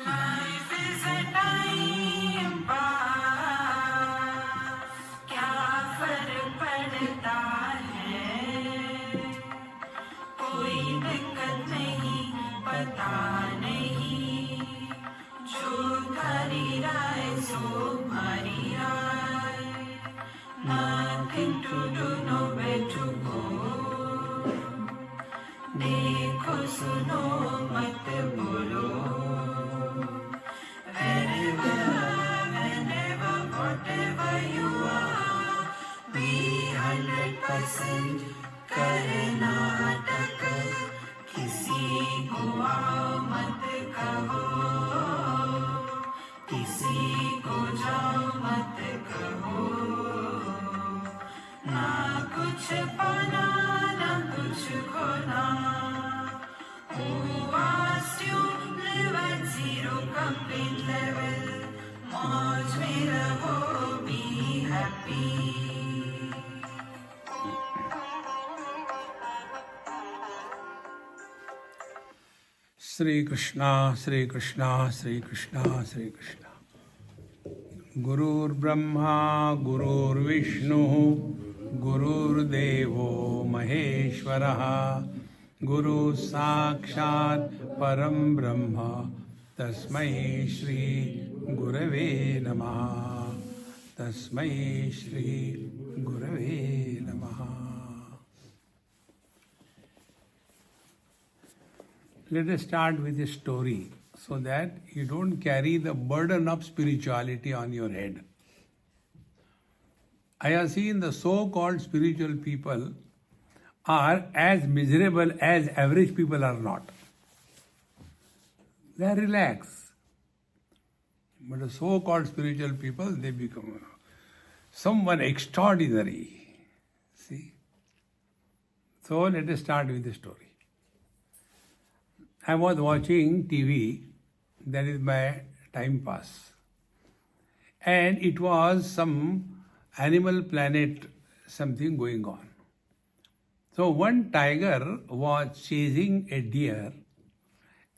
Life is a time pass, क्या फर्क पड़ता है, कोई दिक्कत नहीं, पता नहीं, जो धारी राय सो भारी राय, nothing to do, nowhere to go, देखो सुनो मत बोलो, wherever, whenever, whatever you are, be 100% Karnataka, किसी को आओ मत कहो, किसी को जाओ मत कहो, ना कुछ पाना ना कुछ खोना, who asked you live at zero complete level, मौज में रहो, be happy. Sri Krishna, Sri Krishna, Sri Krishna, Sri Krishna. Gurur Brahma, Gurur Vishnu, Gurur Devo Maheshwaraha, Guru Sakshat Param Brahma, Tasmai Shri Gurave Namaha, Tasmai Shri Gurave Namaha. Let us start with a story so that you don't carry the burden of spirituality on your head. I have seen the so-called spiritual people are as miserable as average people are not. They are relaxed. But the so-called spiritual people, they become someone extraordinary. See? So let us start with the story. I was watching TV, that is my time pass. And it was some Animal Planet something going on. So one tiger was chasing a deer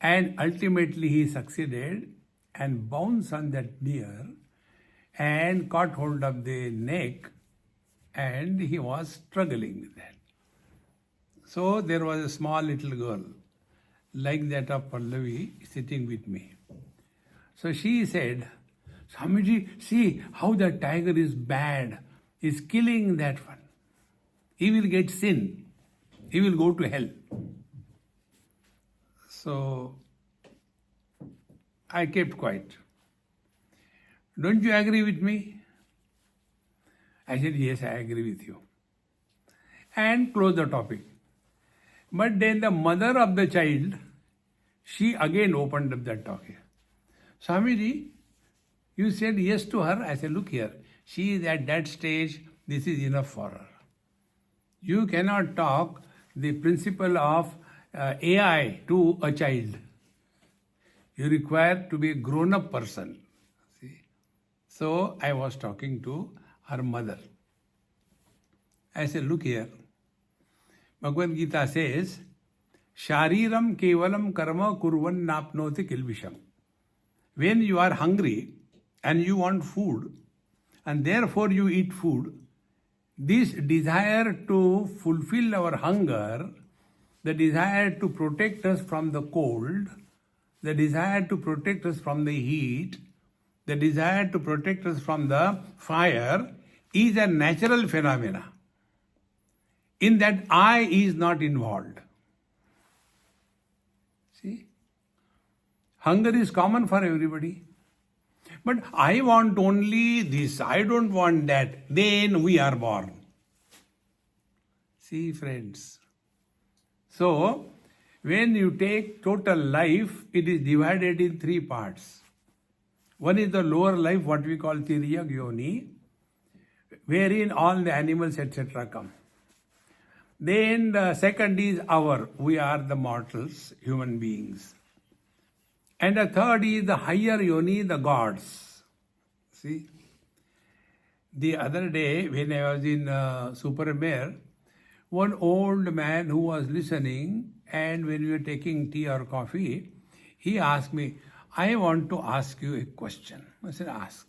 and ultimately he succeeded and bounced on that deer and caught hold of the neck and he was struggling with that. So there was a small little girl like that of Pallavi sitting with me. So she said, Swamiji, see how the tiger is bad, is killing that one. He will get sin. He will go to hell. So I kept quiet. Don't you agree with me? I said, yes, I agree with you. And close the topic. But then the mother of the child, she again opened up that topic. Swamiji, you said yes to her. I said, look here, she is at that stage, this is enough for her. You cannot talk the principle of AI to a child. You require to be a grown-up person. See? So I was talking to her mother. I said, look here, Bhagavad Gita says, Shariram kevalam karma kurvan napnoti kilvisham. When you are hungry and you want food and therefore you eat food, this desire to fulfill our hunger, the desire to protect us from the cold, the desire to protect us from the heat, the desire to protect us from the fire is a natural phenomena. In that I is not involved. See? Hunger is common for everybody. But I want only this, I don't want that. Then we are born. See, friends. So, when you take total life, it is divided in three parts. One is the lower life, what we call Tiryak Yoni, wherein all the animals, etc. come. Then the second is we are the mortals, human beings. And the third is the higher yoni, the gods. See? The other day when I was in Supermare, one old man who was listening and when we were taking tea or coffee, he asked me, I want to ask you a question. I said, ask.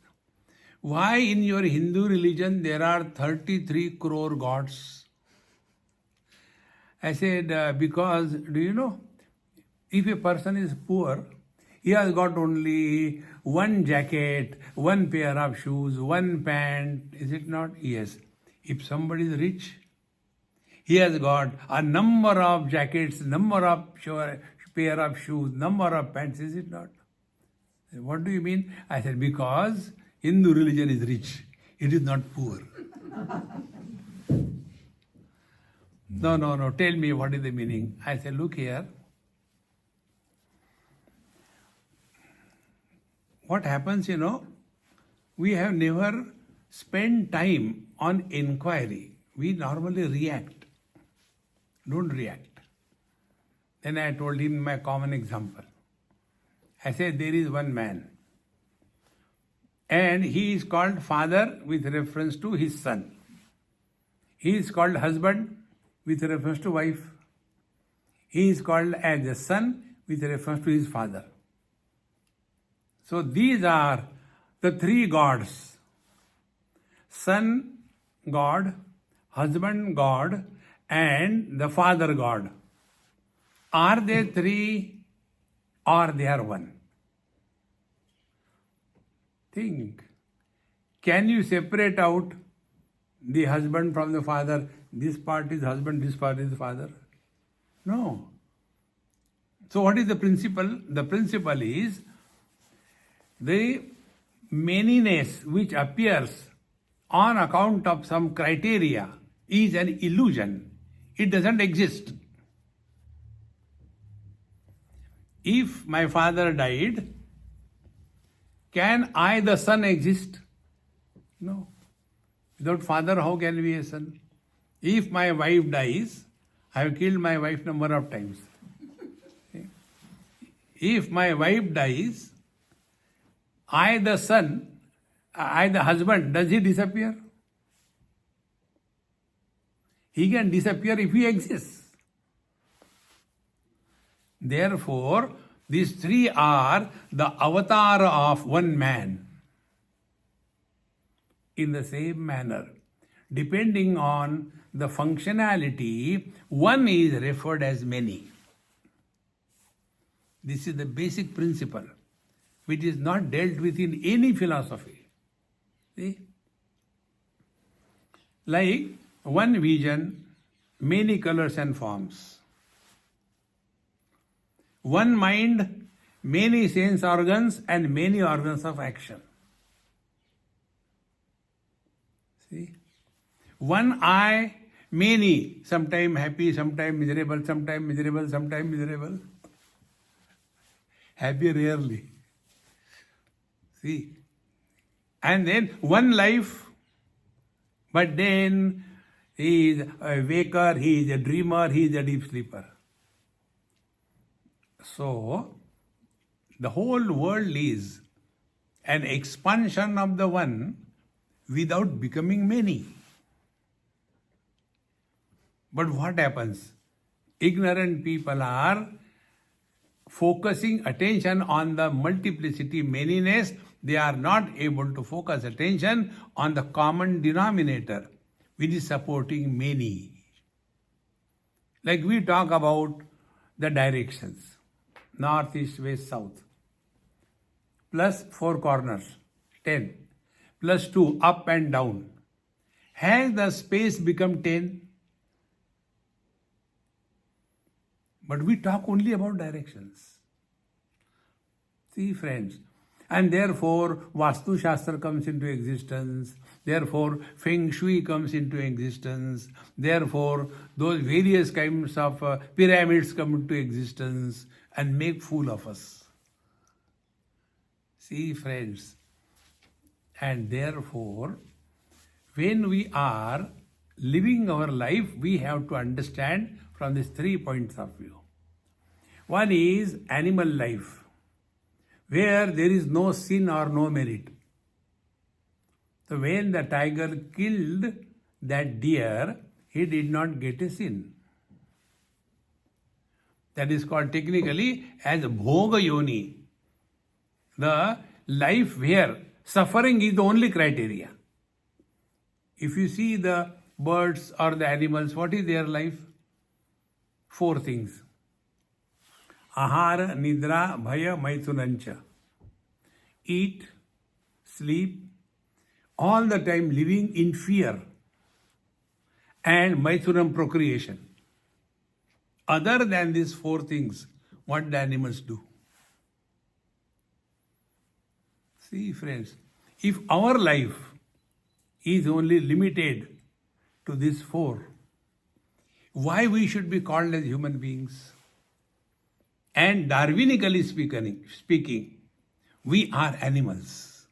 Why in your Hindu religion there are 33 crore gods? I said, because, do you know, if a person is poor, he has got only one jacket, one pair of shoes, one pant, is it not? Yes. If somebody is rich, he has got a number of jackets, number of pair of shoes, number of pants, is it not? What do you mean? I said, because Hindu religion is rich, it is not poor. No, tell me what is the meaning. I said, look here. What happens, we have never spent time on inquiry. We normally react. Don't react. Then I told him my common example. I said, there is one man, and he is called father with reference to his son. He is called husband with reference to wife. He is called as a son with reference to his father. So these are the three gods. Son God, husband God, and the father God. Are they three or they are one? Think. Can you separate out the husband from the father? This part is husband, this part is father. No. So what is the principle? The principle is the manyness which appears on account of some criteria is an illusion. It doesn't exist. If my father died, can I, the son, exist? No. Without father, how can we be a son? If my wife dies, I have killed my wife number of times. If my wife dies, I, the son, I, the husband, does he disappear? He can disappear if he exists. Therefore, these three are the avatar of one man. In the same manner, depending on the functionality, one is referred as many. This is the basic principle, which is not dealt with in any philosophy. See? Like one vision, many colors and forms. One mind, many sense organs and many organs of action. See? One eye, many, sometime happy, sometime miserable, sometime miserable, sometime miserable. Happy rarely. See? And then one life, but then he is a waker, he is a dreamer, he is a deep sleeper. So, the whole world is an expansion of the one without becoming many. But what happens? Ignorant people are focusing attention on the multiplicity, manyness. They are not able to focus attention on the common denominator, which is supporting many. Like we talk about the directions. North, east, west, south. Plus 4 corners, 10. Plus 2, up and down. Has the space become 10? But we talk only about directions. See, friends. And therefore, Vastu Shastra comes into existence. Therefore, Feng Shui comes into existence. Therefore, those various kinds of pyramids come into existence and make fool of us. See, friends. And therefore, when we are living our life, we have to understand from these 3 points of view. One is animal life, where there is no sin or no merit. So when the tiger killed that deer, he did not get a sin. That is called technically as bhoga yoni. The life where suffering is the only criteria. If you see the birds or the animals, what is their life? 4 things. Ahara, nidra, bhaya, maitunancha. Eat, sleep, all the time living in fear, and maithunam, procreation. Other than these 4 things, what the animals do? See, friends, if our life is only limited to these 4, why we should be called as human beings? And Darwinically speaking, we are animals.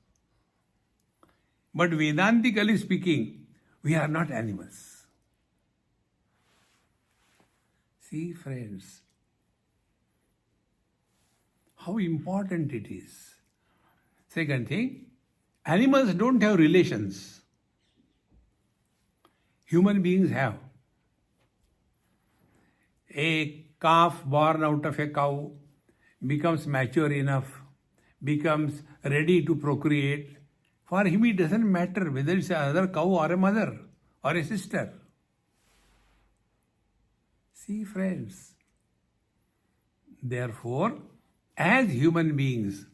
But Vedantically speaking, we are not animals. See, friends, how important it is. Second thing, animals don't have relations. Human beings have. A calf born out of a cow becomes mature enough, becomes ready to procreate. For him, it doesn't matter whether it's another cow or a mother or a sister. See, friends. Therefore, as human beings,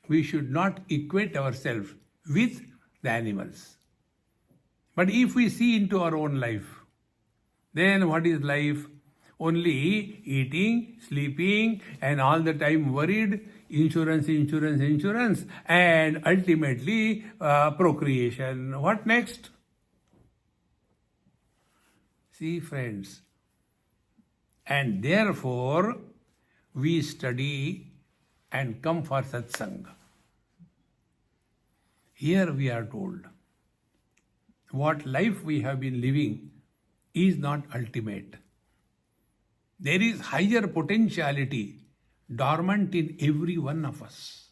we should not equate ourselves with the animals. But if we see into our own life, then what is life? Only eating, sleeping, and all the time worried, insurance, and ultimately procreation. What next? See, friends. And therefore, we study and come for Satsang. Here we are told, what life we have been living is not ultimate. There is higher potentiality dormant in every one of us.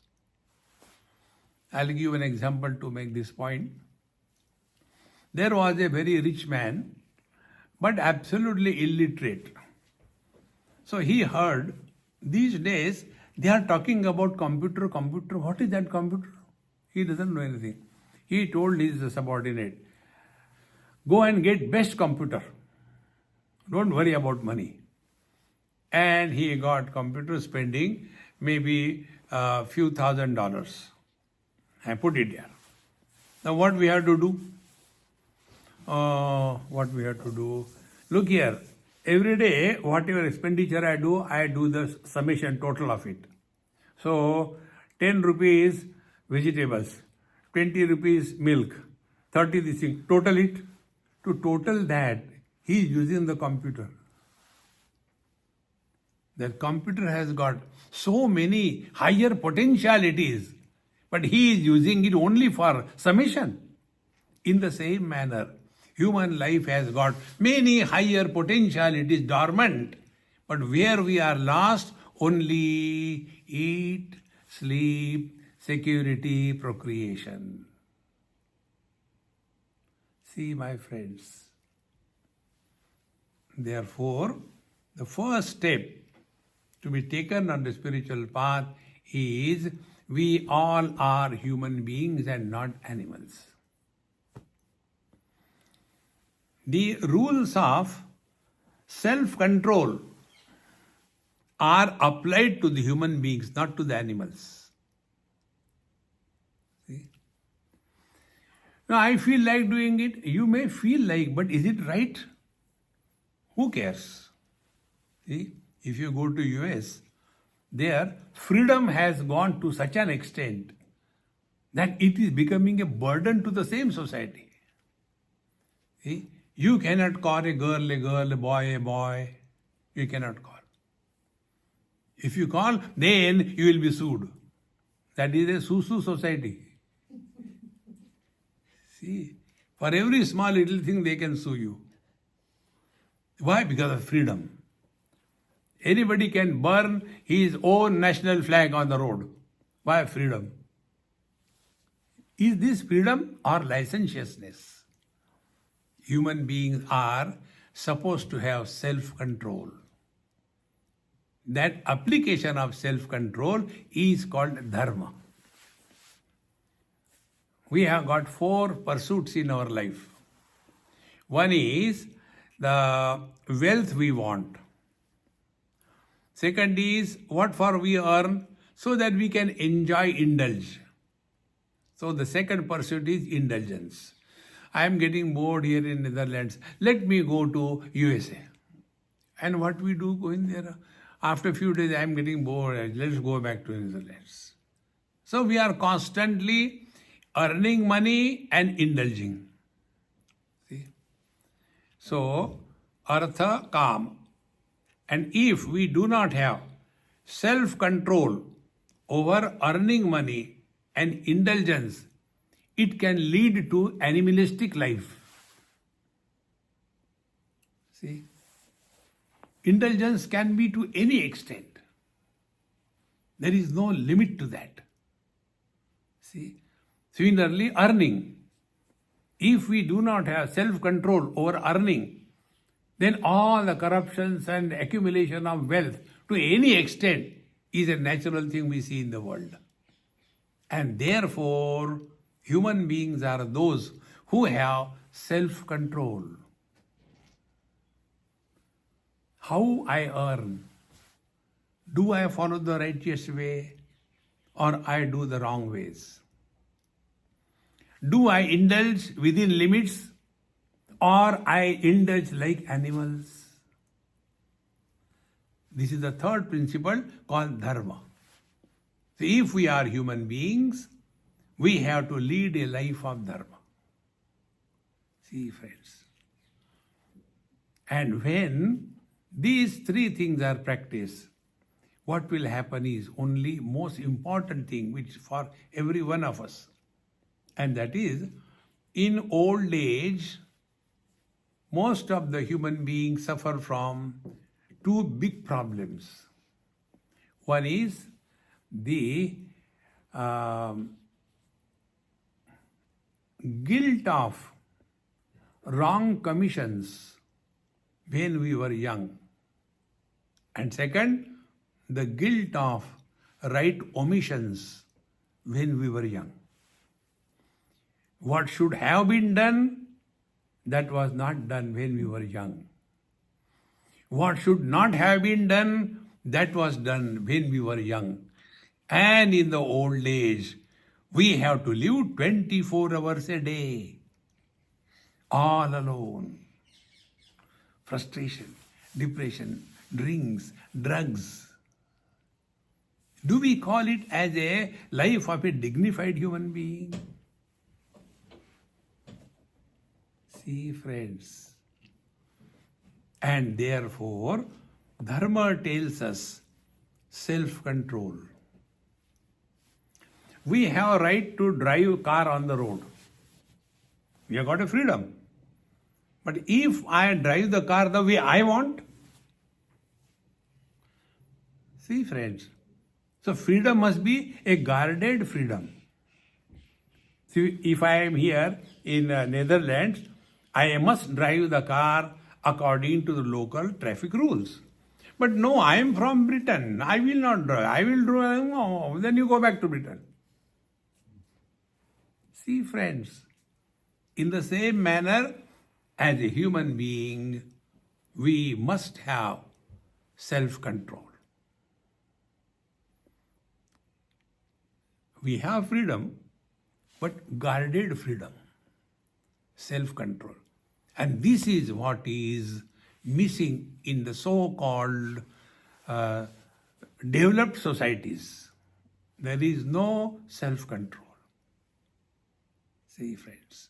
I'll give an example to make this point. There was a very rich man, but absolutely illiterate. So he heard, these days they are talking about computer. What is that computer? He doesn't know anything. He told his subordinate, go and get best computer. Don't worry about money. And he got computer, spending maybe a few $1,000s. I put it there. Now what we have to do? Look here. Every day, whatever expenditure I do the summation total of it. So 10 rupees vegetables, 20 rupees milk, 30 this thing. Total it. To total that, he is using the computer. The computer has got so many higher potentialities, but he is using it only for summation. In the same manner, human life has got many higher potentialities dormant, but where we are lost, only eat, sleep, security, procreation. See, my friends. Therefore, the first step to be taken on the spiritual path is we all are human beings and not animals. The rules of self-control are applied to the human beings, not to the animals. See? Now, I feel like doing it. You may feel like, but is it right? Who cares? See? If you go to US, there freedom has gone to such an extent that it is becoming a burden to the same society. See? You cannot call a girl, a boy, a boy. You cannot call. If you call, then you will be sued. That is a Susu society. See, for every small little thing they can sue you. Why? Because of freedom. Anybody can burn his own national flag on the road. Why? Freedom. Is this freedom or licentiousness? Human beings are supposed to have self-control. that application of self-control is called dharma. We have got 4 pursuits in our life. One is the wealth we want. Second is what for we earn so that we can indulge. So the second pursuit is indulgence. I am getting bored here in Netherlands. Let me go to USA. And what we do, go in there. After a few days, I am getting bored. Let's go back to Netherlands. So we are constantly earning money and indulging. See? So, artha, calm. And if we do not have self-control over earning money and indulgence, it can lead to animalistic life. See? Indulgence can be to any extent. There is no limit to that. See? Similarly, earning. If we do not have self-control over earning, then all the corruptions and accumulation of wealth to any extent is a natural thing we see in the world. And therefore, human beings are those who have self-control. How I earn? Do I follow the righteous way or I do the wrong ways? Do I indulge within limits or I indulge like animals? This is the third principle called dharma. So if we are human beings, we have to lead a life of dharma. See, friends. And when these 3 things are practiced, what will happen is only most important thing which for every one of us. And that is, in old age, most of the human beings suffer from 2 big problems. One is the guilt of wrong commissions when we were young. And second, the guilt of right omissions when we were young. What should have been done, that was not done when we were young. What should not have been done, that was done when we were young. And in the old age, we have to live 24 hours a day, all alone. Frustration, depression, drinks, drugs. Do we call it as a life of a dignified human being? See, friends. And therefore, dharma tells us self-control. We have a right to drive a car on the road. We have got a freedom. But if I drive the car the way I want, see, friends, so freedom must be a guarded freedom. See, if I am here in Netherlands, I must drive the car according to the local traffic rules. But no, I am from Britain. I will not drive. I will drive. No, then you go back to Britain. See, friends, in the same manner, as a human being, we must have self-control. We have freedom, but guarded freedom, self-control. And this is what is missing in the so-called developed societies. There is no self-control. See, friends.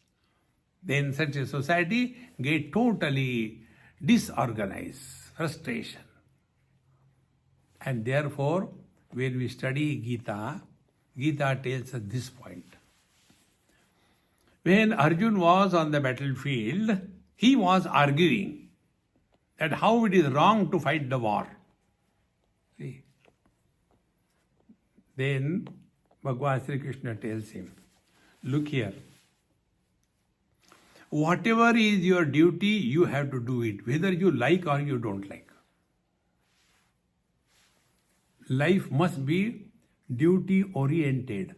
Then such a society get totally disorganized, frustration. And therefore, when we study Gita, Gita tells us this point. When Arjun was on the battlefield, he was arguing that how it is wrong to fight the war. See? Then Bhagwan Sri Krishna tells him, look here, whatever is your duty, you have to do it, whether you like or you don't like. life must be duty oriented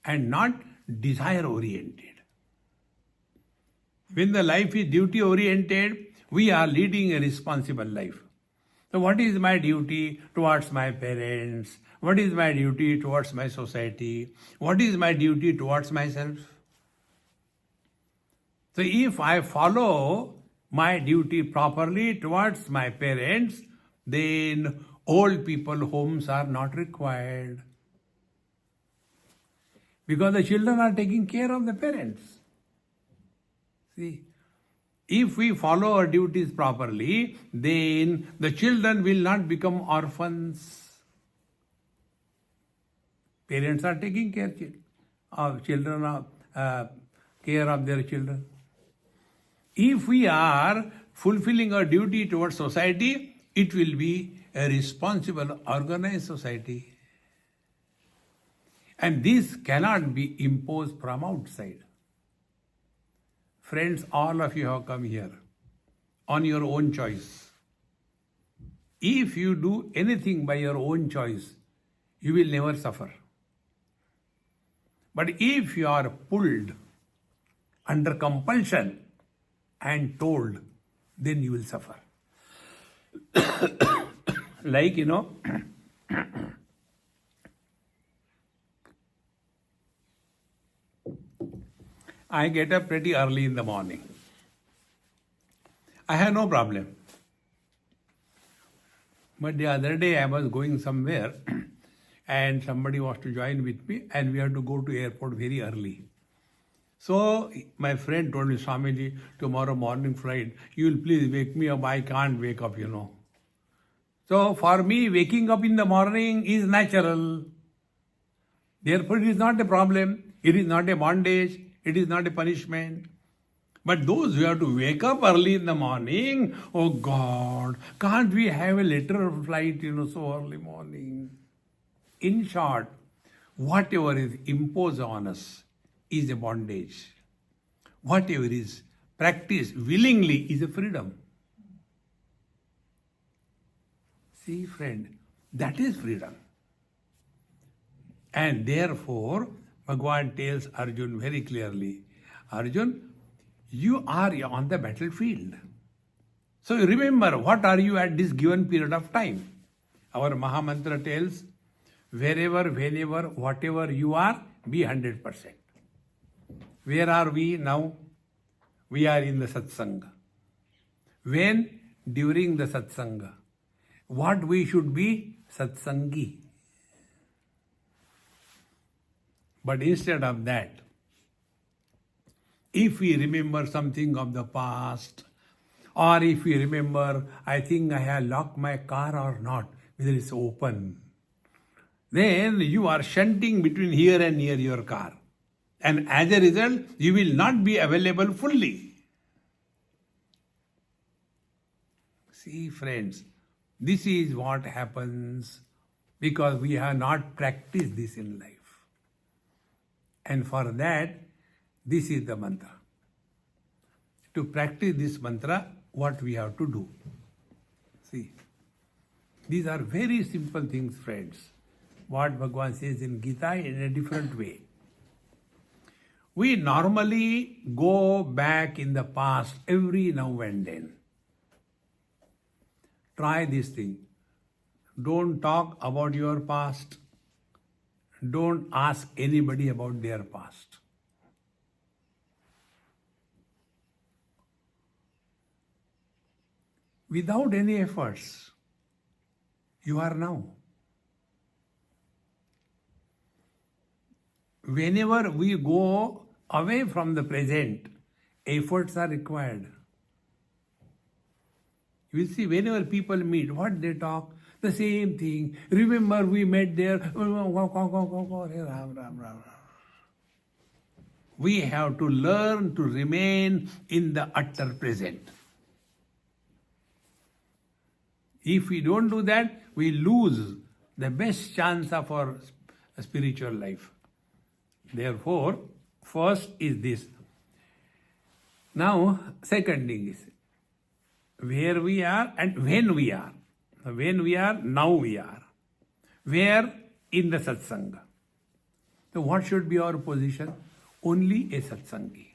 and not desire oriented. When the life is duty oriented, we are leading a responsible life. So what is my duty towards my parents? What is my duty towards my society? What is my duty towards myself? So if I follow my duty properly towards my parents, then old people homes are not required. Because the children are taking care of the parents. See, if we follow our duties properly, then the children will not become orphans. Parents are taking care of children, care of their children. If we are fulfilling our duty towards society, it will be a responsible, organized society. And this cannot be imposed from outside. Friends, all of you have come here on your own choice. If you do anything by your own choice, you will never suffer. But if you are pulled under compulsion and told, then you will suffer. Like, I get up pretty early in the morning. I have no problem. But the other day I was going somewhere and somebody was to join with me and we had to go to airport very early. So my friend told me, Swamiji, tomorrow morning flight, you will please wake me up. I can't wake up, So for me, waking up in the morning is natural. Therefore, it is not a problem. It is not a bondage. It is not a punishment. But those who have to wake up early in the morning, oh God, can't we have a later flight, so early morning? In short, whatever is imposed on us is a bondage. Whatever is practiced willingly is a freedom. See, friend, that is freedom. And therefore, Bhagavan tells Arjun very clearly, Arjun, you are on the battlefield. So remember, what are you at this given period of time? Our Mahamantra tells, wherever, whenever, whatever you are, be 100%. Where are we now? We are in the Satsang. When? During the Satsanga. What we should be? Satsangi. But instead of that, if we remember something of the past, or if we remember, I think I have locked my car or not, whether it's open, then you are shunting between here and near your car. And as a result, you will not be available fully. See, friends, this is what happens because we have not practiced this in life. And for that, this is the mantra. To practice this mantra, what we have to do. See, these are very simple things, friends. What Bhagavan says in Gita in a different way. We normally go back in the past every now and then. Try this thing. Don't talk about your past. Don't ask anybody about their past. Without any efforts, you are now. Whenever we go away from the present, efforts are required. You will see whenever people meet, what they talk, the same thing. Remember we met there. We have to learn to remain in the utter present. If we don't do that, we lose the best chance of our spiritual life. Therefore, first is this. Now, second thing is where we are and when we are. When we are, now we are. Where? In the satsang. So what should be our position? Only a satsangi.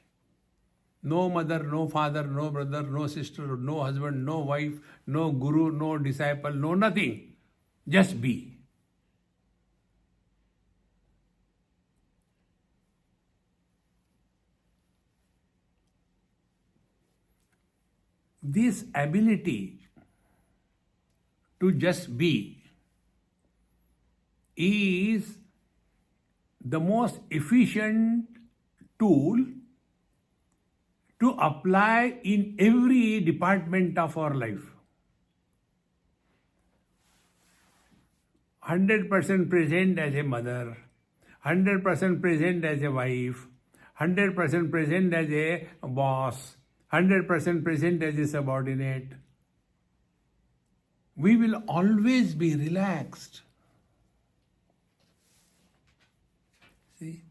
No mother, no father, no brother, no sister, no husband, no wife, no guru, no disciple, no nothing. Just be. This ability to just be is the most efficient tool to apply in every department of our life. 100% present as a mother, 100% present as a wife, 100% present as a boss, 100% present as a subordinate. We will always be relaxed. See?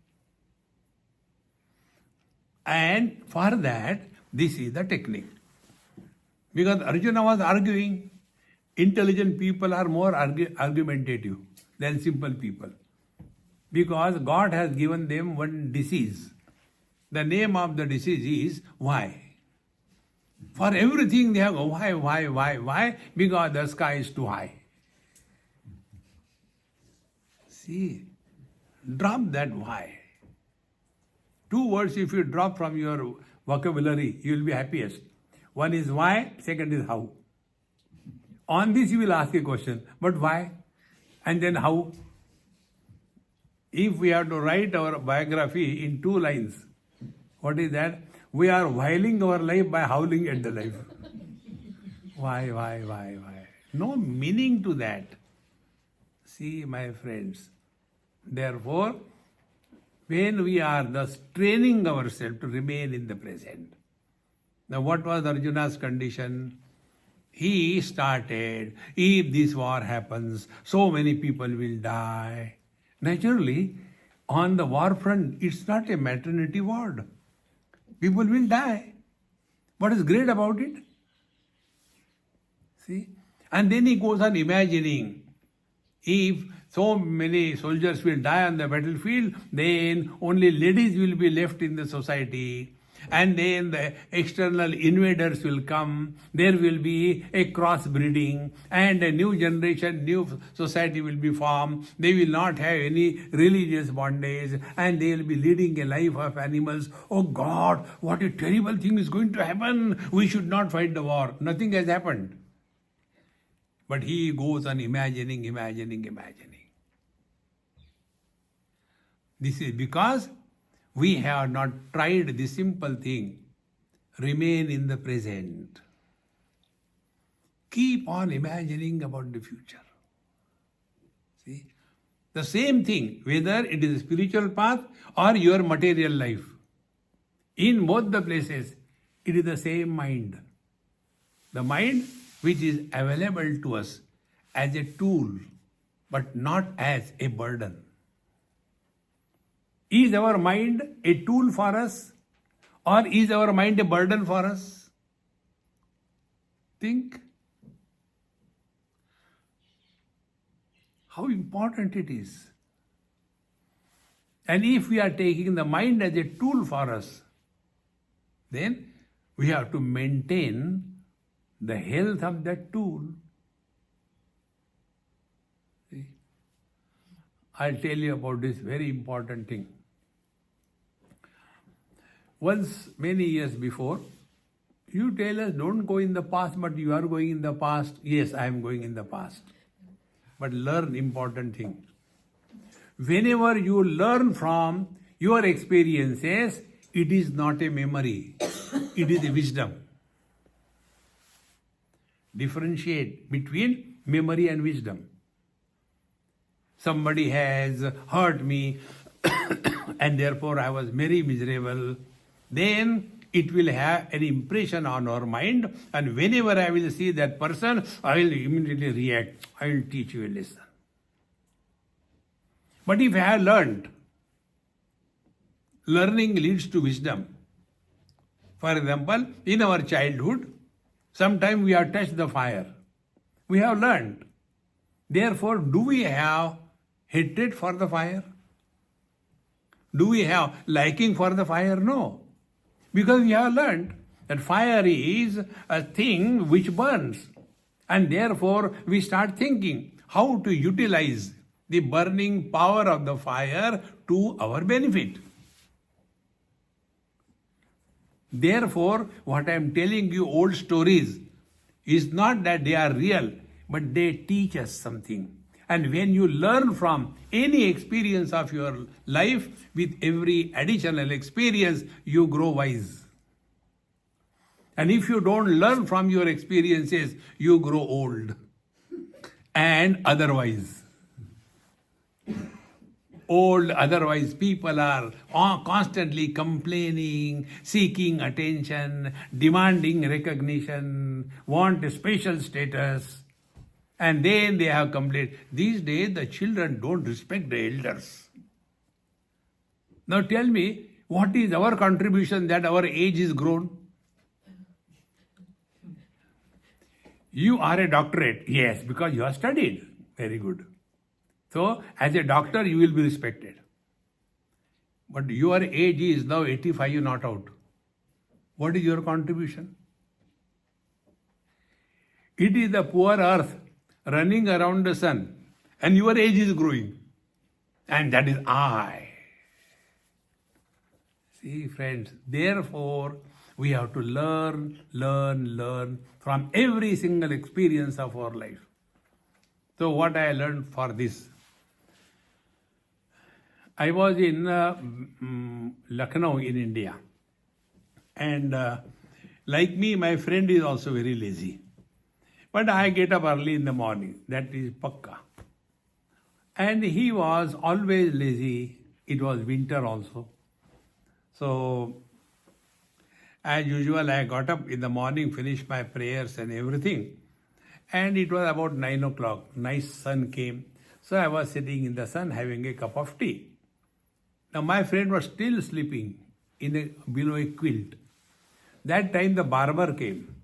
And for that, this is the technique. Because Arjuna was arguing, intelligent people are more argumentative than simple people. Because God has given them one disease. The name of the disease is why. For everything they have why? Because the sky is too high. See, drop that why. 2 words if you drop from your vocabulary, you will be happiest. One is why, second is how. On this you will ask a question, but why? And then how? If we have to write our biography in 2 lines, what is that? We are whiling our life by howling at the life. Why? No meaning to that. See, my friends, therefore, when we are thus training ourselves to remain in the present. Now, what was Arjuna's condition? He started, if this war happens, so many people will die. Naturally, on the war front, it's not a maternity ward. People will die. What is great about it? See? And then he goes on imagining, if so many soldiers will die on the battlefield, then only ladies will be left in the society. And then the external invaders will come. There will be a crossbreeding and a new generation, new society will be formed. They will not have any religious bondage and they will be leading a life of animals. Oh God, what a terrible thing is going to happen. We should not fight the war. Nothing has happened. But he goes on imagining. This is because we have not tried the simple thing. Remain in the present. Keep on imagining about the future. See? The same thing, whether it is a spiritual path or your material life. In both the places, it is the same mind. The mind which is available to us as a tool, but not as a burden. Is our mind a tool for us or is our mind a burden for us? Think how important it is. And if we are taking the mind as a tool for us, then we have to maintain the health of that tool. See? I'll tell you about this very important thing. Once, many years before, you tell us, don't go in the past, but you are going in the past. Yes, I am going in the past. But learn important thing. Whenever you learn from your experiences, it is not a memory. It is a wisdom. Differentiate between memory and wisdom. Somebody has hurt me and therefore I was very miserable. Then it will have an impression on our mind, and whenever I will see that person, I will immediately react. I will teach you a lesson. But if I have learned, learning leads to wisdom. For example, in our childhood, sometimes we have touched the fire. We have learned. Therefore, do we have hatred for the fire? Do we have liking for the fire? No. Because we have learned that fire is a thing which burns. And therefore, we start thinking how to utilize the burning power of the fire to our benefit. Therefore, what I am telling you, old stories, is not that they are real, but they teach us something. And when you learn from any experience of your life, with every additional experience, you grow wise. And if you don't learn from your experiences, you grow old and otherwise. Old, otherwise people are constantly complaining, seeking attention, demanding recognition, want a special status. And then they have complained. These days the children don't respect the elders. Now tell me, what is our contribution that our age is grown? You are a doctorate. Yes, because you have studied. Very good. So, as a doctor, you will be respected. But your age is now 85, you not out. What is your contribution? It is the poor earth running around the sun, and your age is growing. And that is I. See, friends, therefore, we have to learn from every single experience of our life. So what I learned for this, I was in Lucknow in India, and like me, my friend is also very lazy. But I get up early in the morning, that is pakka. And he was always lazy. It was winter also. So, as usual, I got up in the morning, finished my prayers and everything. And it was about 9 o'clock. Nice sun came. So I was sitting in the sun having a cup of tea. Now my friend was still sleeping below a quilt. That time the barber came.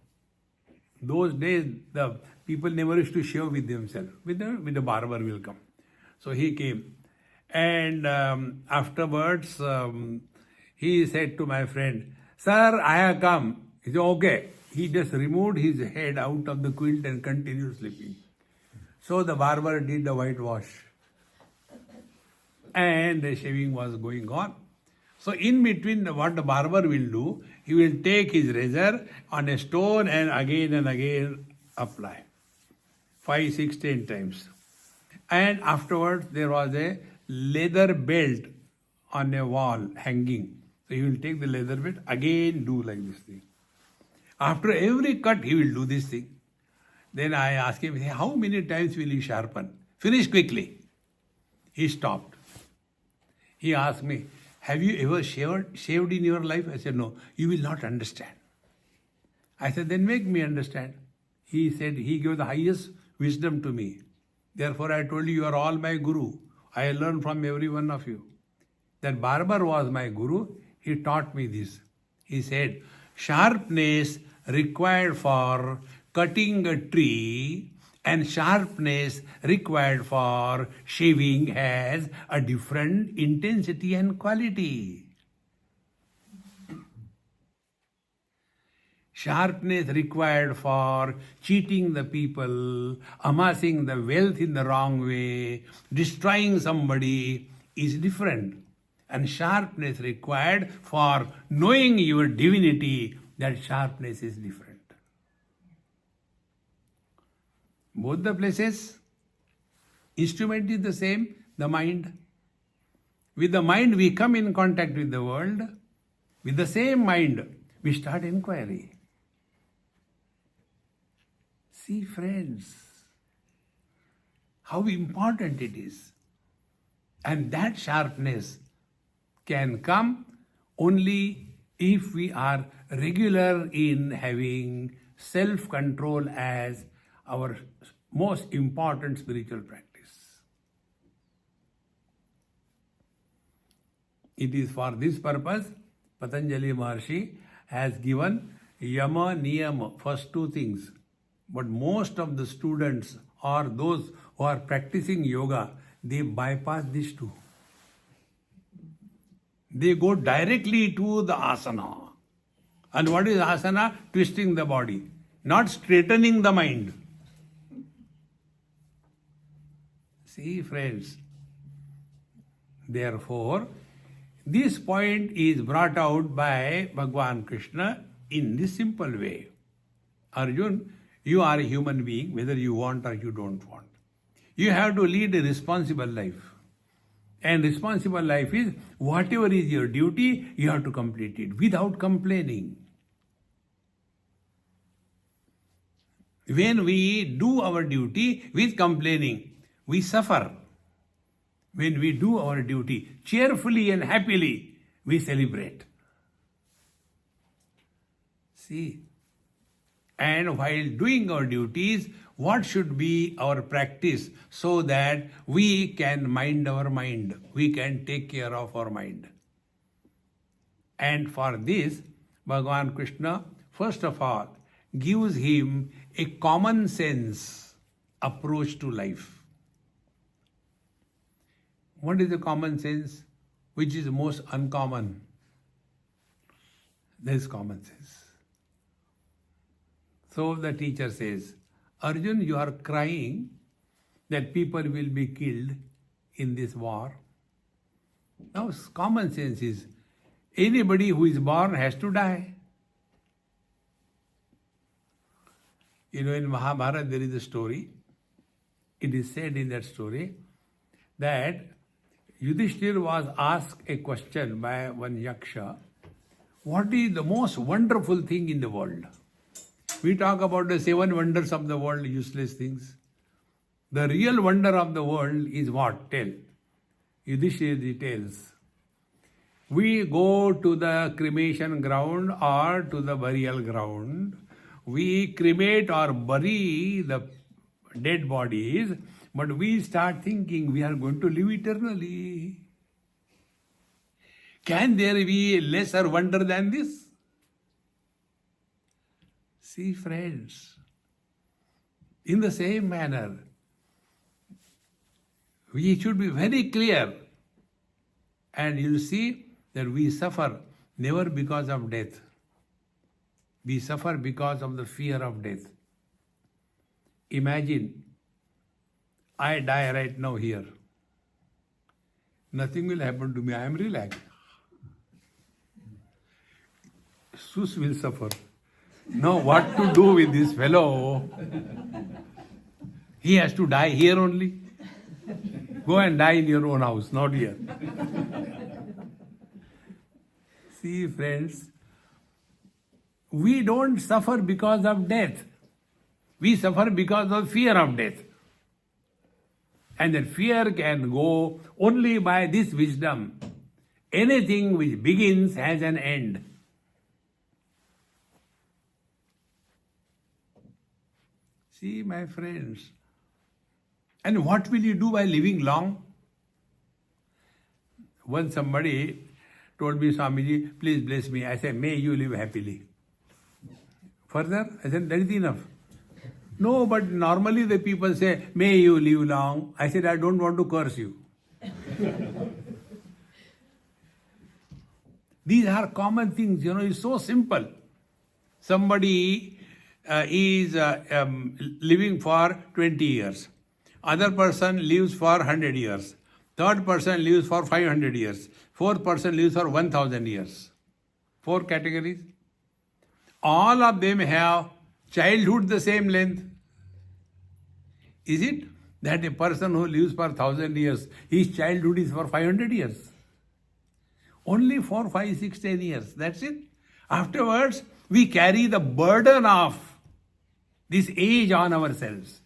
Those days the people never used to shave with themselves. With the barber will come. So he came. And afterwards he said to my friend, "Sir, I have come." He said, "Okay." He just removed his head out of the quilt and continued sleeping. So the barber did the whitewash. And the shaving was going on. So in between, what the barber will do, he will take his razor on a stone and again apply. 5, 6, 10 times. And afterwards, there was a leather belt on a wall hanging. So he will take the leather belt, again do like this thing. After every cut, he will do this thing. Then I asked him, "How many times will you sharpen?" "Finish quickly." He stopped. He asked me, "Have you ever shaved in your life?" I said, "No." "You will not understand." I said, "Then make me understand." He said, "He gave the highest wisdom to me. Therefore I told you, you are all my guru. I learned from every one of you." That barber was my guru. He taught me this. He said, sharpness required for cutting a tree and sharpness required for shaving has a different intensity and quality. Sharpness required for cheating the people, amassing the wealth in the wrong way, destroying somebody is different. And sharpness required for knowing your divinity, that sharpness is different. Both the places, instrument is the same, the mind. With the mind we come in contact with the world. With the same mind we start inquiry. See, friends, how important it is. And that sharpness can come only if we are regular in having self-control as our most important spiritual practice. It is for this purpose Patanjali Maharshi has given Yama Niyama, first two things. But most of the students or those who are practicing yoga, they bypass this too. They go directly to the asana. And what is asana? Twisting the body, not straightening the mind. See, friends, therefore, this point is brought out by Bhagwan Krishna in this simple way. Arjun, you are a human being, whether you want or you don't want. You have to lead a responsible life. And responsible life is whatever is your duty, you have to complete it without complaining. When we do our duty with complaining, we suffer. When we do our duty cheerfully and happily, we celebrate. See? And while doing our duties, what should be our practice so that we can mind our mind, we can take care of our mind. And for this, Bhagavan Krishna, first of all, gives him a common sense approach to life. What is the common sense? Which is most uncommon? There is common sense. So the teacher says, Arjun, you are crying that people will be killed in this war. Now, common sense is anybody who is born has to die. In Mahabharata there is a story. It is said in that story that Yudhishthir was asked a question by one yaksha, what is the most wonderful thing in the world? We talk about the 7 wonders of the world, useless things. The real wonder of the world is what? Tell. Yudhishthir tells. We go to the cremation ground or to the burial ground. We cremate or bury the dead bodies, but we start thinking we are going to live eternally. Can there be a lesser wonder than this? See, friends, in the same manner, we should be very clear, and you'll see that we suffer never because of death. We suffer because of the fear of death. Imagine, I die right now here. Nothing will happen to me. I am relaxed. Sus will suffer. Now what to do with this fellow? He has to die here only. Go and die in your own house, not here. See, friends, we don't suffer because of death. We suffer because of fear of death. And that fear can go only by this wisdom. Anything which begins has an end. See, my friends, and what will you do by living long? Once somebody told me, Swamiji, please bless me. I said, may you live happily. Further, I said, that is enough. No, but normally the people say, may you live long. I said, I don't want to curse you. These are common things, it's so simple. Somebody is living for 20 years. Other person lives for 100 years. Third person lives for 500 years. Fourth person lives for 1000 years. 4 categories. All of them have childhood the same length. Is it that a person who lives for 1000 years, his childhood is for 500 years? Only 4, 5, 6, 10 years. That's it. Afterwards, we carry the burden of this age on ourselves.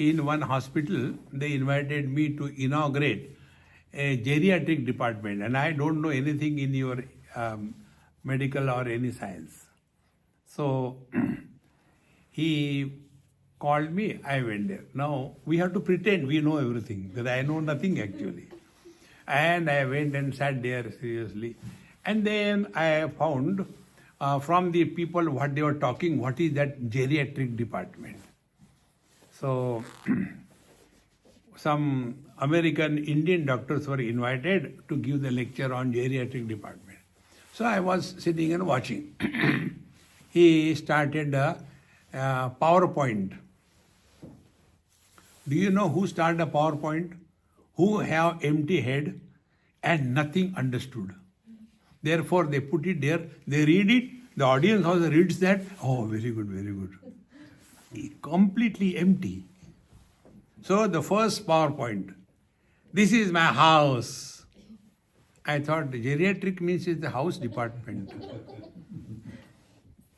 In one hospital, they invited me to inaugurate a geriatric department, and I don't know anything in your medical or any science. So he called me, I went there. Now we have to pretend we know everything, because I know nothing actually. And I went and sat there seriously. And then I found from the people what they were talking, what is that geriatric department. So some American Indian doctors were invited to give the lecture on geriatric department. So I was sitting and watching. He started a PowerPoint. Do you know who started a PowerPoint? Who have empty head and nothing understood. Therefore, they put it there, they read it, the audience also reads that, oh, very good, very good. Completely empty. So the first PowerPoint, this is my house. I thought geriatric means it's the house department.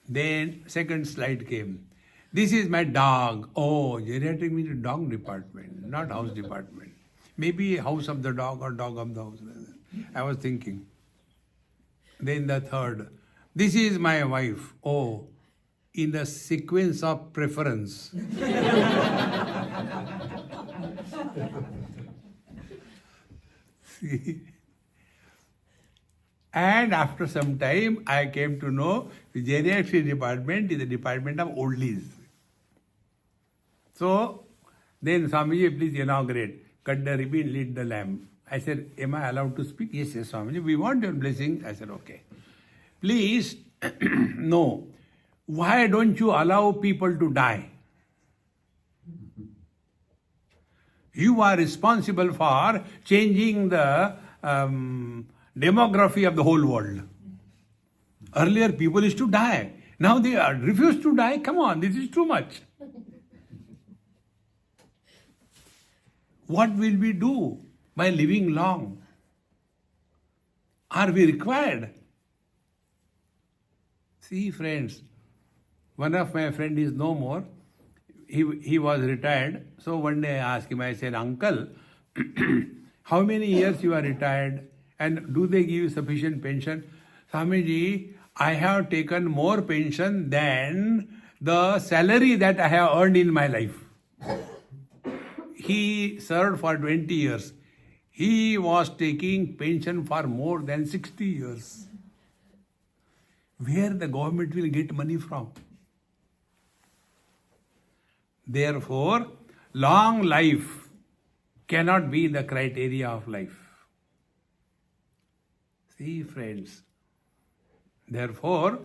Then second slide came. This is my dog. Oh, geriatric means dog department, not house department. Maybe house of the dog or dog of the house. I was thinking. Then the third. This is my wife. Oh, in the sequence of preference. See? And after some time, I came to know the geriatric department is the department of oldies. So, then Swamiji, please inaugurate. Cut the ribbon, lit the lamp. I said, am I allowed to speak? Yes, yes, Swamiji, we want your blessing. I said, okay. Please, no. Why don't you allow people to die? You are responsible for changing the demography of the whole world. Earlier, people used to die. Now they refuse to die. Come on, this is too much. What will we do by living long? Are we required? See, friends, one of my friends is no more. He was retired. So one day I asked him, I said, Uncle, how many years you are retired? And do they give you sufficient pension? Swamiji, I have taken more pension than the salary that I have earned in my life. He served for 20 years. He was taking pension for more than 60 years. Where the government will get money from? Therefore, long life cannot be the criteria of life. See, friends. Therefore,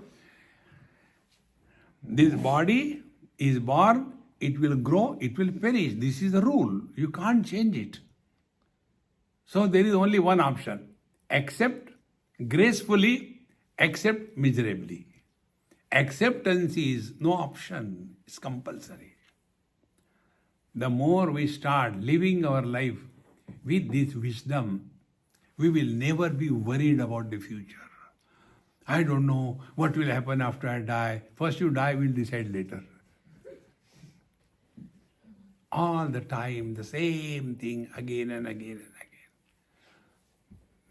this body is born, it will grow, it will perish. This is the rule. You can't change it. So there is only one option. Accept gracefully, accept miserably. Acceptance is no option. It's compulsory. The more we start living our life with this wisdom, we will never be worried about the future. I don't know what will happen after I die. First you die, we'll decide later. All the time, the same thing again and again and again.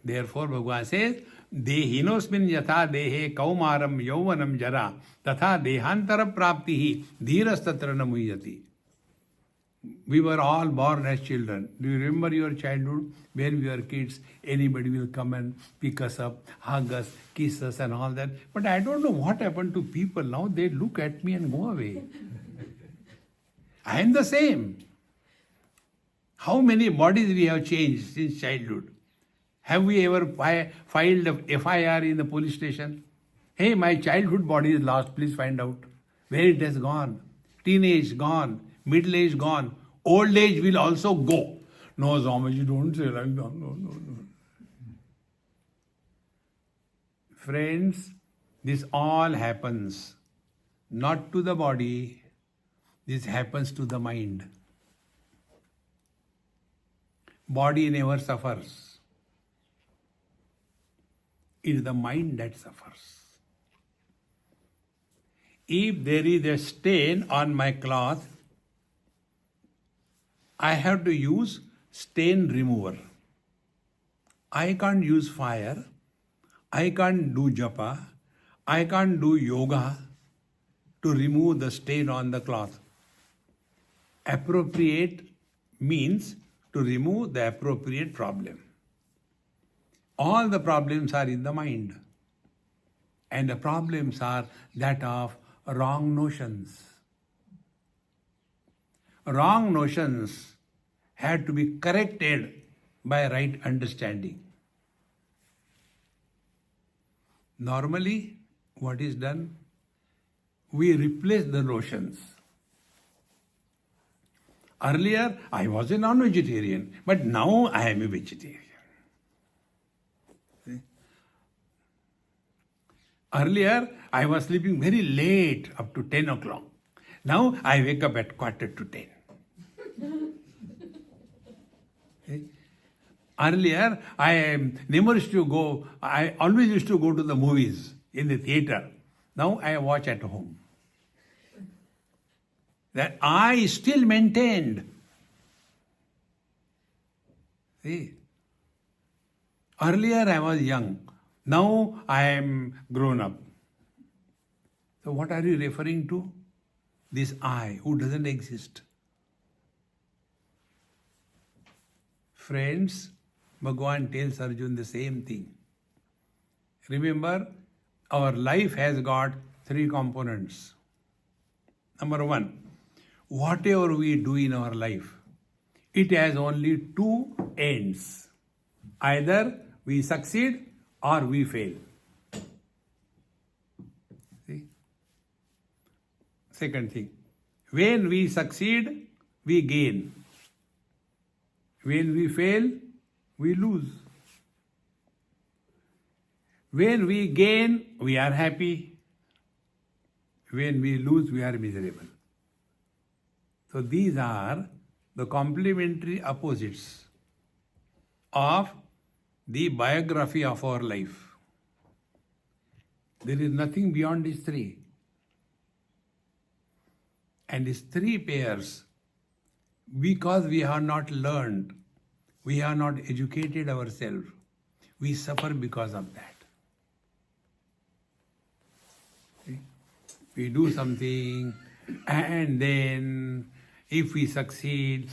Therefore, Bhagavan says, Dehinosmin yatha dehe kaumaram yauvanam jara tatha dehantara praptihi dhirastatra namuyati. We were all born as children. Do you remember your childhood? When we were kids, anybody will come and pick us up, hug us, kiss us and all that. But I don't know what happened to people now. They look at me and go away. I am the same. How many bodies we have changed since childhood? Have we ever filed a FIR in the police station? Hey, my childhood body is lost. Please find out where it has gone. Teenage gone. Middle age gone. Old age will also go. No, Swamiji, don't say like that. No. Friends, this all happens not to the body. This happens to the mind. Body never suffers. It is the mind that suffers. If there is a stain on my cloth, I have to use stain remover. I can't use fire. I can't do japa. I can't do yoga to remove the stain on the cloth. Appropriate means to remove the appropriate problem. All the problems are in the mind. And the problems are that of wrong notions. Wrong notions had to be corrected by right understanding. Normally, what is done? We replace the notions. Earlier, I was a non-vegetarian, but now I am a vegetarian. See? Earlier, I was sleeping very late, up to 10 o'clock. Now, I wake up at 9:45. See? Earlier, I always used to go to the movies in the theater. Now I watch at home. That I still maintained. See? Earlier I was young. Now I am grown up. So what are you referring to? This I who doesn't exist. Friends, Bhagavan tells Arjun the same thing. Remember, our life has got three components. Number one, whatever we do in our life, it has only two ends. Either we succeed or we fail. See? Second thing, when we succeed, we gain. When we fail, we lose. When we gain, we are happy. When we lose, we are miserable. So these are the complementary opposites of the biography of our life. There is nothing beyond these three. And these three pairs, because we have not learned, we have not educated ourselves, we suffer because of that. See? We do something and then if we succeed,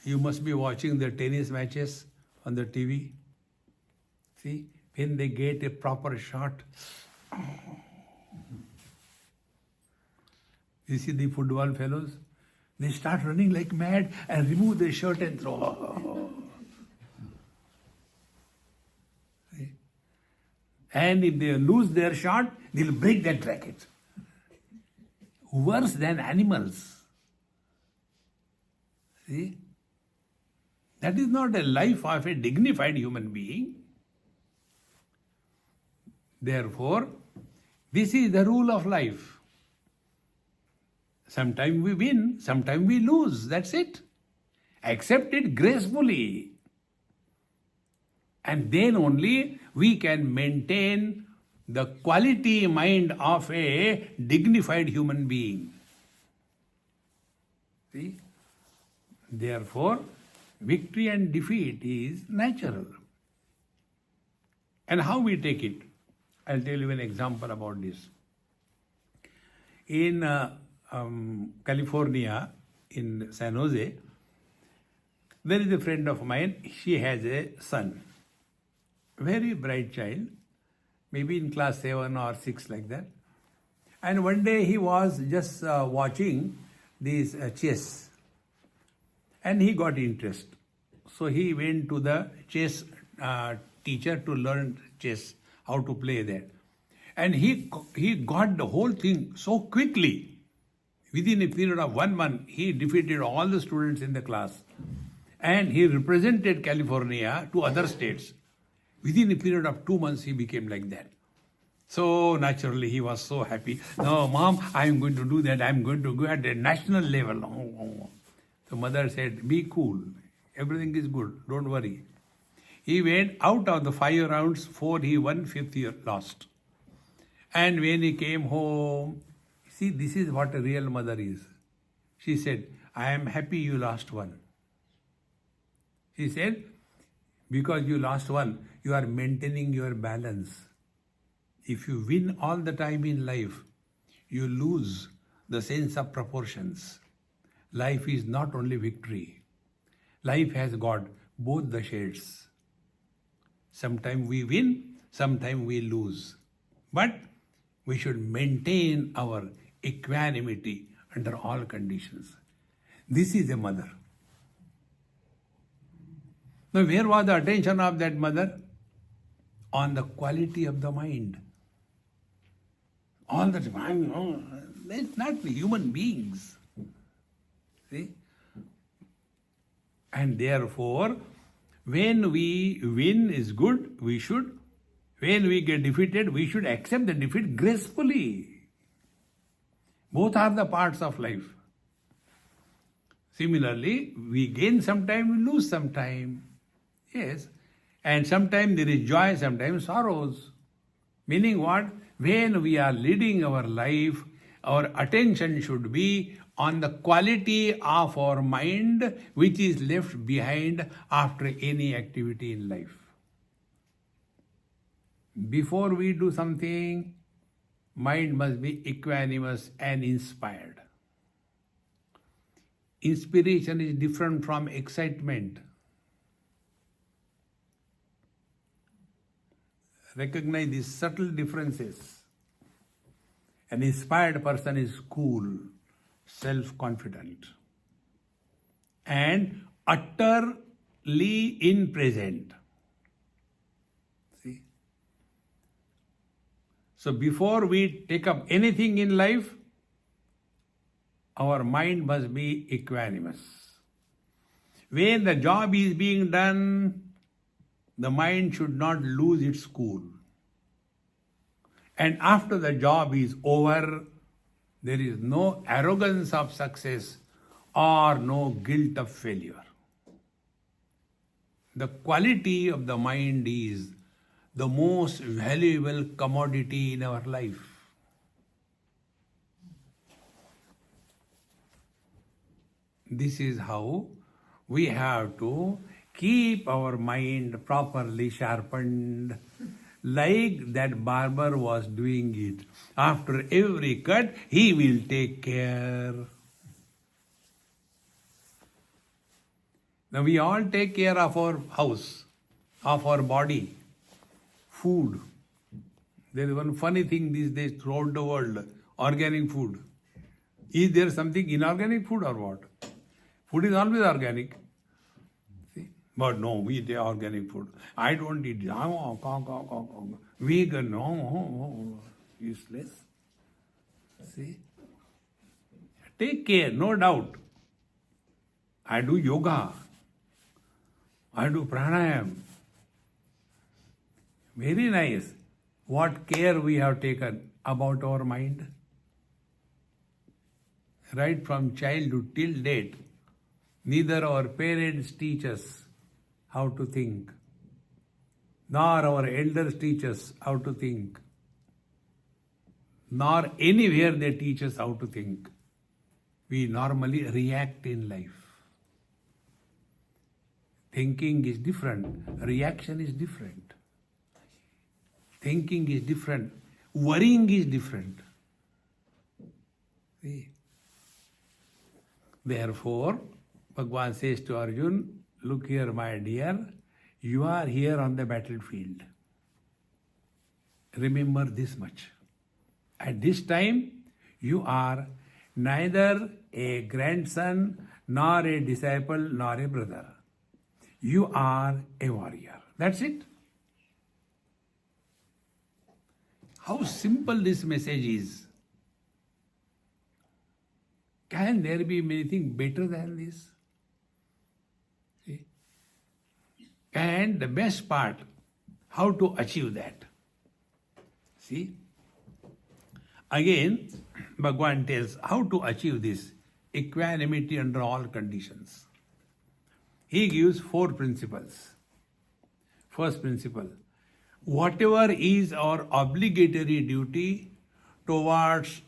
you must be watching the tennis matches on the TV. See, when they get a proper shot, you see the football fellows, they start running like mad and remove their shirt and throw. See? And if they lose their shot, they'll break that racket. Worse than animals. See? That is not a life of a dignified human being. Therefore, this is the rule of life. Sometimes we win, sometimes we lose. That's it. Accept it gracefully. And then only we can maintain the quality mind of a dignified human being. See? Therefore, victory and defeat is natural. And how we take it? I'll tell you an example about this. In California, in San Jose, there is a friend of mine. She has a son, very bright child, maybe in class 7 or 6 like that. And one day he was just watching this chess, and he got interest. So he went to the chess teacher to learn chess, how to play that. And he got the whole thing so quickly. Within a period of 1 month, he defeated all the students in the class. And he represented California to other states. Within a period of 2 months, he became like that. So naturally, he was so happy. No, Mom, I am going to do that. I am going to go at the national level. So mother said, be cool. Everything is good. Don't worry. He went out of the 5 rounds, 4 he won, 5th he lost. And when he came home, see, this is what a real mother is. She said, I am happy you lost one. She said, because you lost one, you are maintaining your balance. If you win all the time in life, you lose the sense of proportions. Life is not only victory. Life has got both the shades. Sometimes we win, sometimes we lose. But we should maintain our equanimity under all conditions. This is a mother. Now, where was the attention of that mother? On the quality of the mind. All the time, it's not human beings. See? And therefore, when we win is good, we should. When we get defeated, we should accept the defeat gracefully. Both are the parts of life. Similarly, we gain sometime, we lose sometime. Yes. And sometimes there is joy, sometimes sorrows. Meaning what? When we are leading our life, our attention should be on the quality of our mind which is left behind after any activity in life. Before we do something, mind must be equanimous and inspired. Inspiration is different from excitement. Recognize these subtle differences. An inspired person is cool, self-confident, and utterly in present. See? So before we take up anything in life, our mind must be equanimous. When the job is being done, the mind should not lose its cool. And after the job is over, there is no arrogance of success or no guilt of failure. The quality of the mind is the most valuable commodity in our life. This is how we have to keep our mind properly sharpened, like that barber was doing it. After every cut, he will take care. Now we all take care of our house, of our body, food. There is one funny thing these days throughout the world, organic food. Is there something inorganic food or what? Food is always organic. See? But no, we eat organic food. I don't eat vegan, no, useless. See? Take care, no doubt. I do yoga. I do pranayam. Very nice. What care we have taken about our mind. Right from childhood till date, neither our parents teach us how to think, nor our elders teach us how to think, nor anywhere they teach us how to think. We normally react in life. Thinking is different, reaction is different. Thinking is different, worrying is different. See? Therefore, Bhagavan says to Arjun, look here, my dear, you are here on the battlefield. Remember this much. At this time, you are neither a grandson, nor a disciple, nor a brother. You are a warrior. That's it. How simple this message is. Can there be anything better than this? See? And the best part, how to achieve that. See? Again, Bhagavan tells how to achieve this equanimity under all conditions. He gives 4 principles. First principle, whatever is our obligatory duty towards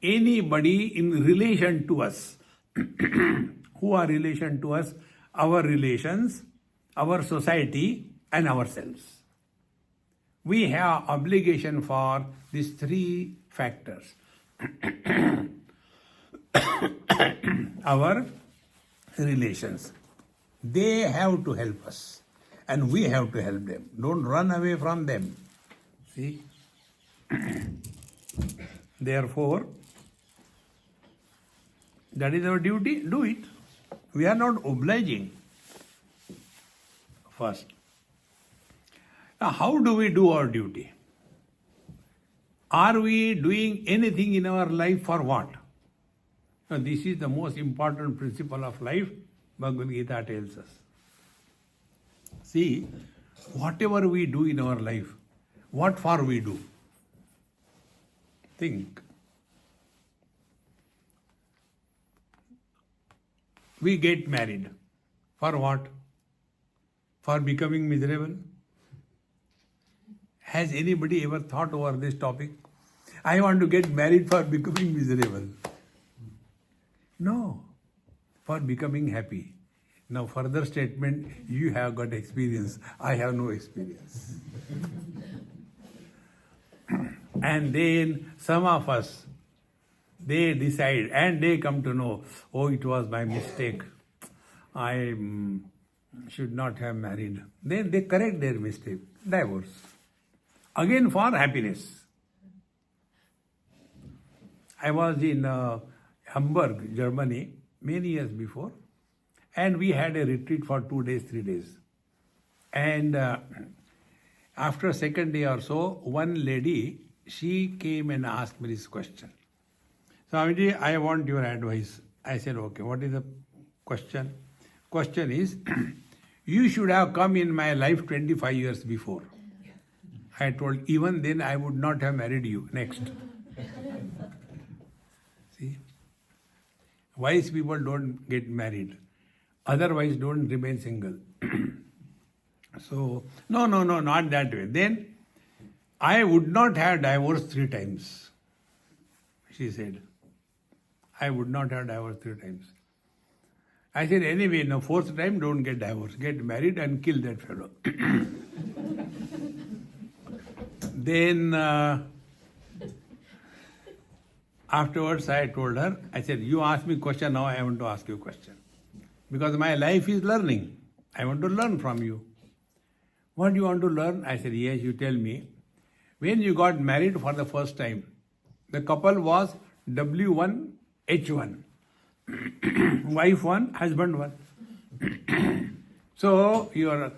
anybody in relation to us, who are relation to us, our relations, our society, and ourselves. We have obligation for these 3 factors. Our relations. They have to help us. and we have to help them. Don't run away from them. See? Therefore, that is our duty. Do it. We are not obliging. First. Now, how do we do our duty? Are we doing anything in our life for what? Now, this is the most important principle of life, Bhagavad Gita tells us. See, whatever we do in our life, what for we do? Think. We get married. For what? For becoming miserable? Has anybody ever thought over this topic? I want to get married for becoming miserable. No, for becoming happy. Now further statement, you have got experience, I have no experience. And then some of us, they decide and they come to know, oh, it was my mistake. I should not have married. Then they correct their mistake, divorce. Again for happiness. I was in Hamburg, Germany, many years before, and we had a retreat for 2 days, 3 days. And after second day or so, one lady, she came and asked me this question. Swamiji, I want your advice. I said, okay, what is the question? Question is, you should have come in my life 25 years before. I told, even then I would not have married you. Next. See? Wise people don't get married. Otherwise don't remain single. So, no, not that way. Then, I would not have divorced 3 times. She said, I would not have divorced 3 times. I said, anyway, no, 4th time don't get divorced. Get married and kill that fellow. Then, afterwards I told her, I said, you asked me question, now I want to ask you a question. Because my life is learning. I want to learn from you. What do you want to learn? I said, yes, you tell me. When you got married for the first time, the couple was W1, H1. Wife 1, husband 1. So your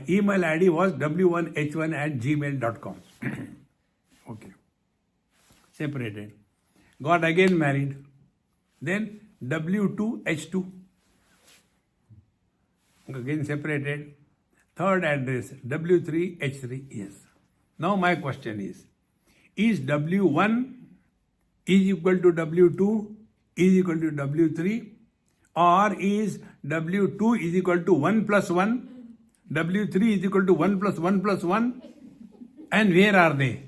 email ID was w1h1@gmail.com. Okay. Separated. Got again married. Then W2, H2. Again separated. Third address, W3, H3. Yes. Now my question is W1 is equal to W2 is equal to W3, or is W2 is equal to 1 plus 1, W3 is equal to 1 plus 1 plus 1, and where are they?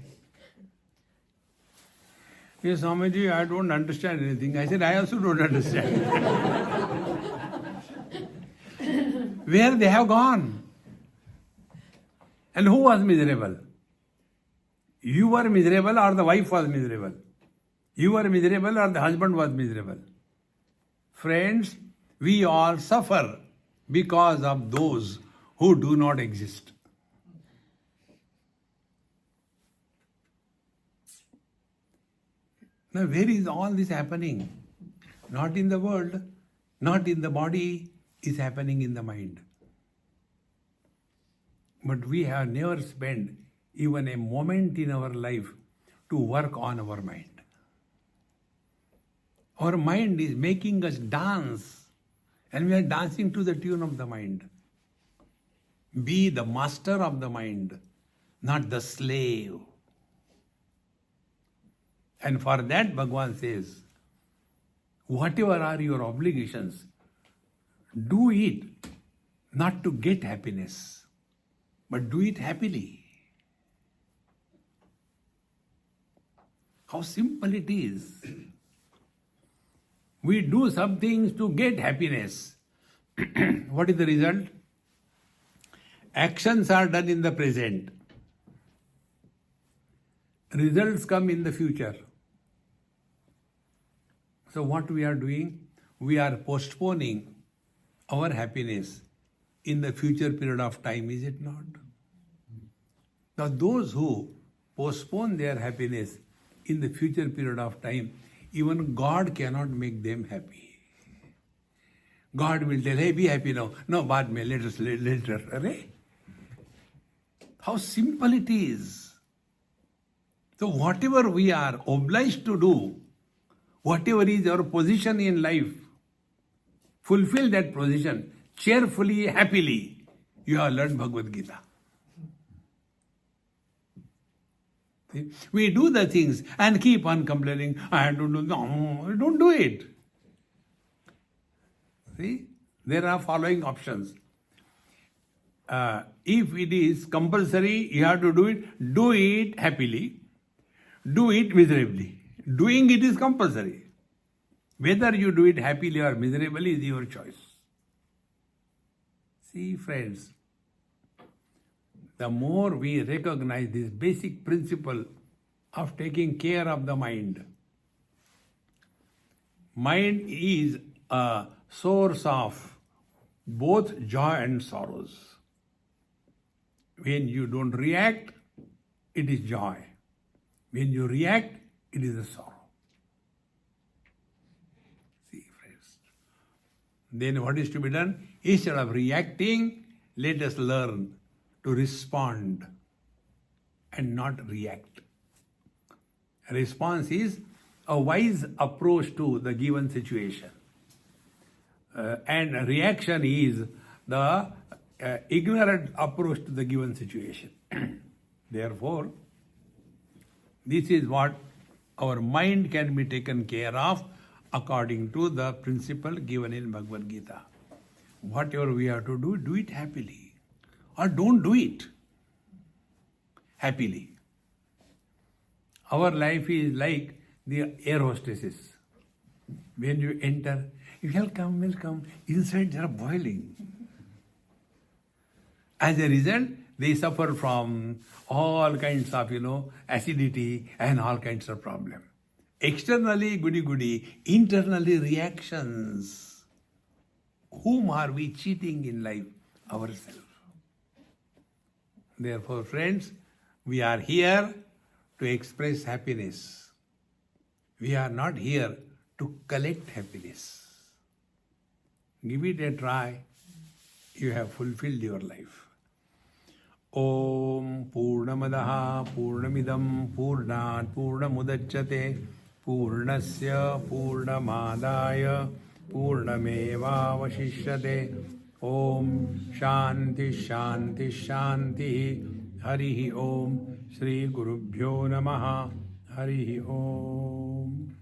Yes, Swamiji, I don't understand anything. I said, I also don't understand. Where they have gone? And who was miserable? You were miserable or the wife was miserable? You were miserable or the husband was miserable? Friends, we all suffer because of those who do not exist. Now, where is all this happening? Not in the world, not in the body, is happening in the mind. But we have never spent even a moment in our life to work on our mind. Our mind is making us dance, and we are dancing to the tune of the mind. Be the master of the mind, not the slave. And for that, Bhagavan says, whatever are your obligations, do it not to get happiness, but do it happily. How simple it is. We do some things to get happiness. What is the result? Actions are done in the present. Results come in the future. So what we are doing? We are postponing our happiness in the future period of time, is it not? Now, those who postpone their happiness in the future period of time, even God cannot make them happy. God will tell, hey, be happy now. No, baad mein, later. Arre? How simple it is. So whatever we are obliged to do, whatever is our position in life, fulfill that position cheerfully, happily. You have learned Bhagavad Gita. See? We do the things and keep on complaining, I have to do, no, don't do it. See, there are following options. If it is compulsory, you have to do it happily, do it miserably. Doing it is compulsory. Whether you do it happily or miserably is your choice. See, friends, the more we recognize this basic principle of taking care of the mind is a source of both joy and sorrows. When you don't react, it is joy. When you react, it is a sorrow. See, friends. Then what is to be done? Instead of reacting, let us learn to respond and not react. Response is a wise approach to the given situation. And reaction is the ignorant approach to the given situation. Therefore, this is what our mind can be taken care of according to the principle given in Bhagavad Gita. Whatever we have to do it happily. Or don't do it happily. Our life is like the air hostesses. When you enter, welcome, inside they are boiling. As a result, they suffer from all kinds of, acidity and all kinds of problems. Externally, goody, internally reactions. Whom are we cheating in life? Ourselves. Therefore, friends, we are here to express happiness. We are not here to collect happiness. Give it a try. You have fulfilled your life. Om Purnamadaha Purnamidam Purnat Purnamudachyate Purnasya Purnamadaya Purnameva Vashishyate. Om Shanti Shanti Shanti. Harihi Om. Shri Gurubhyo Namaha. Harihi Om.